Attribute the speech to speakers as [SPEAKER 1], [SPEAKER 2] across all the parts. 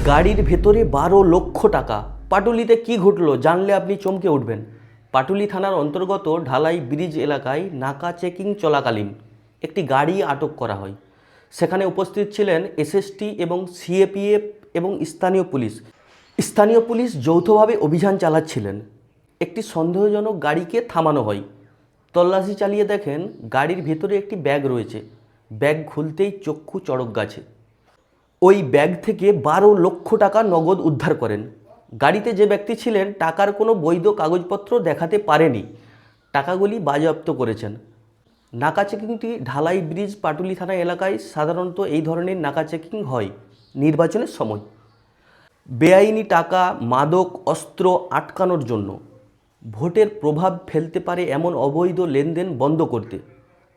[SPEAKER 1] গাড়ির ভেতরে 12 লক্ষ টাকা। পাটুলিতে কি ঘটলো জানলে আপনি চমকে উঠবেন। পাটুলি থানার অন্তর্গত ঢালাই ব্রিজ এলাকায় নাকা চেকিং চলাকালীন একটি গাড়ি আটক করা হয়। সেখানে উপস্থিত ছিলেন এসএসটি এবং সিএপিএফ এবং স্থানীয় পুলিশ যৌথভাবে অভিযান চালাচ্ছিলেন। একটি সন্দেহজনক গাড়িকে থামানো হয়। তল্লাশি চালিয়ে দেখেন গাড়ির ভেতরে একটি ব্যাগ রয়েছে। ব্যাগ খুলতেই চক্ষু চড়ক গাছে। ওই ব্যাগ থেকে 12 লক্ষ টাকা নগদ উদ্ধার করেন। গাড়িতে যে ব্যক্তি ছিলেন টাকার কোনো বৈধ কাগজপত্র দেখাতে পারেনি। টাকাগুলি বাজেয়াপ্ত করেছেন। নাকা চেকিংটি ঢালাই ব্রিজ পাটুলি থানা এলাকায় সাধারণত এই ধরনের নাকা চেকিং হয় নির্বাচনের সময়। বেআইনি টাকা, মাদক, অস্ত্র আটকানোর জন্য। ভোটের প্রভাব ফেলতে পারে এমন অবৈধ লেনদেন বন্ধ করতে।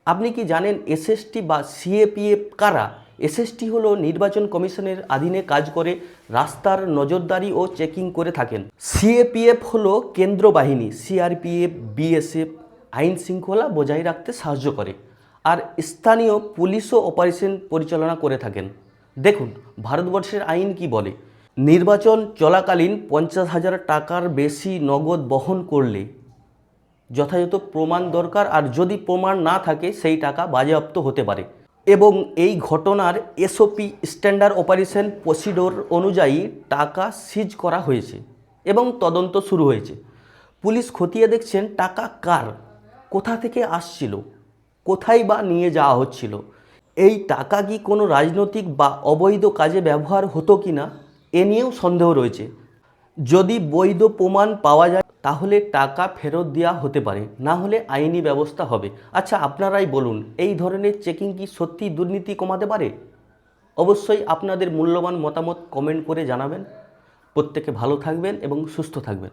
[SPEAKER 1] আপনি কি জানেন এসএসটি বা সিএপিএফ কারা? এসএসটি হলো নির্বাচন কমিশনের অধীনে কাজ করে, রাস্তার নজরদারি ও চেকিং করে থাকেন। সিএপিএফ হলো কেন্দ্র বাহিনী, সিআরপিএফ, বিএসএফ আইন শৃঙ্খলা বজায় রাখতে সাহায্য করে, আর স্থানীয় পুলিশও অপারেশন পরিচালনা করে থাকেন। দেখুন ভারতবর্ষের আইন কি বলে। নির্বাচন চলাকালীন 50,000 টাকার বেশি নগদ বহন করলে যথাযথ প্রমাণ দরকার, আর যদি প্রমাণ না থাকে সেই টাকা বাজেয়াপ্ত হতে পারে। এবং এই ঘটনার এসওপি স্ট্যান্ডার্ড অপারেশন প্রসিডিওর অনুযায়ী টাকা সিজ করা হয়েছে এবং তদন্ত শুরু হয়েছে। পুলিশ খতিয়ে দেখছেন টাকা কার, কোথা থেকে আসছিল, কোথায় বা নিয়ে যাওয়া হচ্ছিল। এই টাকা কি কোনো রাজনৈতিক বা অবৈধ কাজে ব্যবহার হতো কি না এ নিয়েও সন্দেহ রয়েছে। যদি বৈধ প্রমাণ পাওয়া যায় তাহলে টাকা ফেরত দেওয়া হতে পারে, না হলে আইনি ব্যবস্থা হবে। আচ্ছা আপনারাই বলুন, এই ধরনের চেকিং কি সত্যি দুর্নীতি কমাতে পারে? অবশ্যই আপনাদের মূল্যবান মতামত কমেন্ট করে জানাবেন। প্রত্যেকে ভালো থাকবেন এবং সুস্থ থাকবেন।